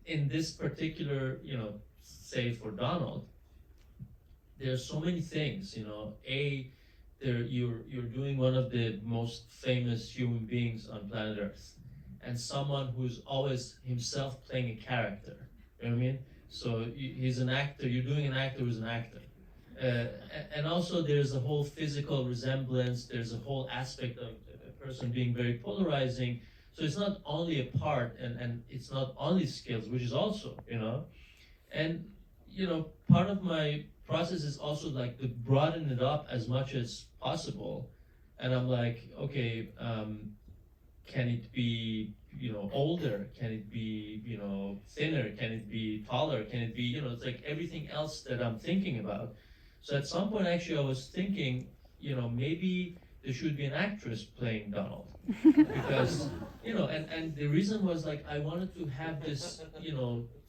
in this particular, say for Donald, there's so many things, you're doing one of the most famous human beings on planet Earth, and someone who's always himself playing a character. You know what I mean? So he's an actor. You're doing an actor who's an actor, and also there's a whole physical resemblance. There's a whole aspect of a person being very polarizing. So it's not only a part, and it's not only skills, which is also, and part of my process is also like to broaden it up as much as possible. And I'm like, okay, can it be, older? Can it be, thinner? Can it be taller? Can it be, it's like everything else that I'm thinking about. So at some point, actually, I was thinking, maybe there should be an actress playing Donald. Because, and the reason was like, I wanted to have this,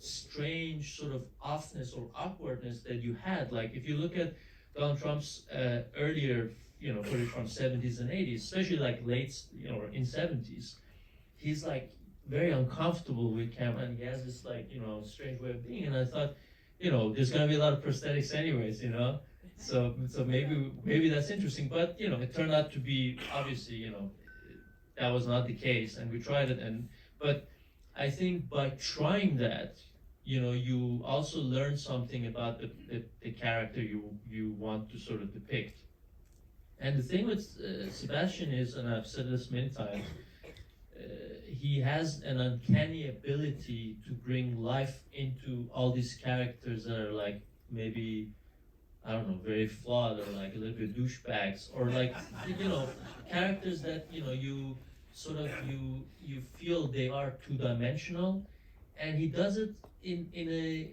strange sort of offness or awkwardness that you had. Like, if you look at Donald Trump's earlier, footage from 70s and 80s, especially like late, or in 70s, he's like very uncomfortable with camera, and he has this like, strange way of being. And I thought, there's gonna be a lot of prosthetics anyways, so maybe that's interesting. But it turned out to be obviously, that was not the case, and we tried it. But I think by trying that, you also learn something about the character you want to sort of depict. And the thing with Sebastian is, and I've said this many times, he has an uncanny ability to bring life into all these characters that are like maybe, I don't know, very flawed, or like a little bit douchebags, or like, characters that, you sort of, you feel they are two-dimensional. And he does it in a,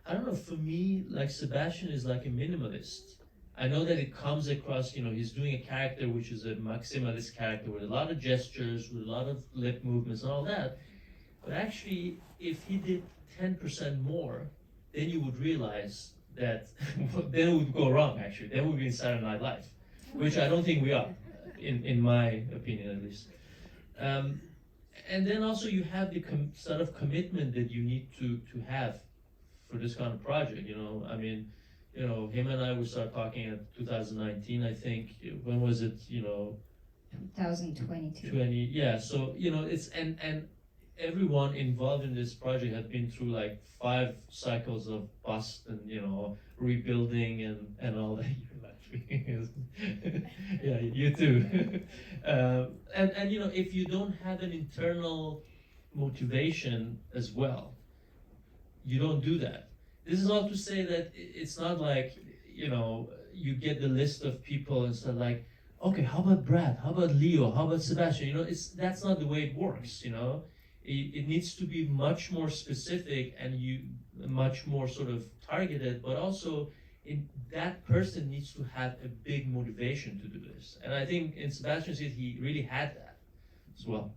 I don't know, for me, like Sebastian is like a minimalist. I know that it comes across, he's doing a character which is a maximalist character with a lot of gestures, with a lot of lip movements and all that. But actually, if he did 10% more, then you would realize that then it would go wrong, actually. Then we'd be in Saturday Night Live, which I don't think we are, in my opinion at least. And then also you have the sort of commitment that you need to have for this kind of project, I mean, him and I, we started talking in 2019, I think. When was it, 2022. 20, yeah, so, it's, and everyone involved in this project had been through like 5 cycles of bust and, rebuilding and all that. Yeah, you too. And if you don't have an internal motivation as well, you don't do that. This is all to say that it's not like, you get the list of people and start like, okay, how about Brad? How about Leo? How about Sebastian? That's not the way it works, It needs to be much more specific and much more sort of targeted, but also that person needs to have a big motivation to do this. And I think in Sebastian's case, he really had that as well.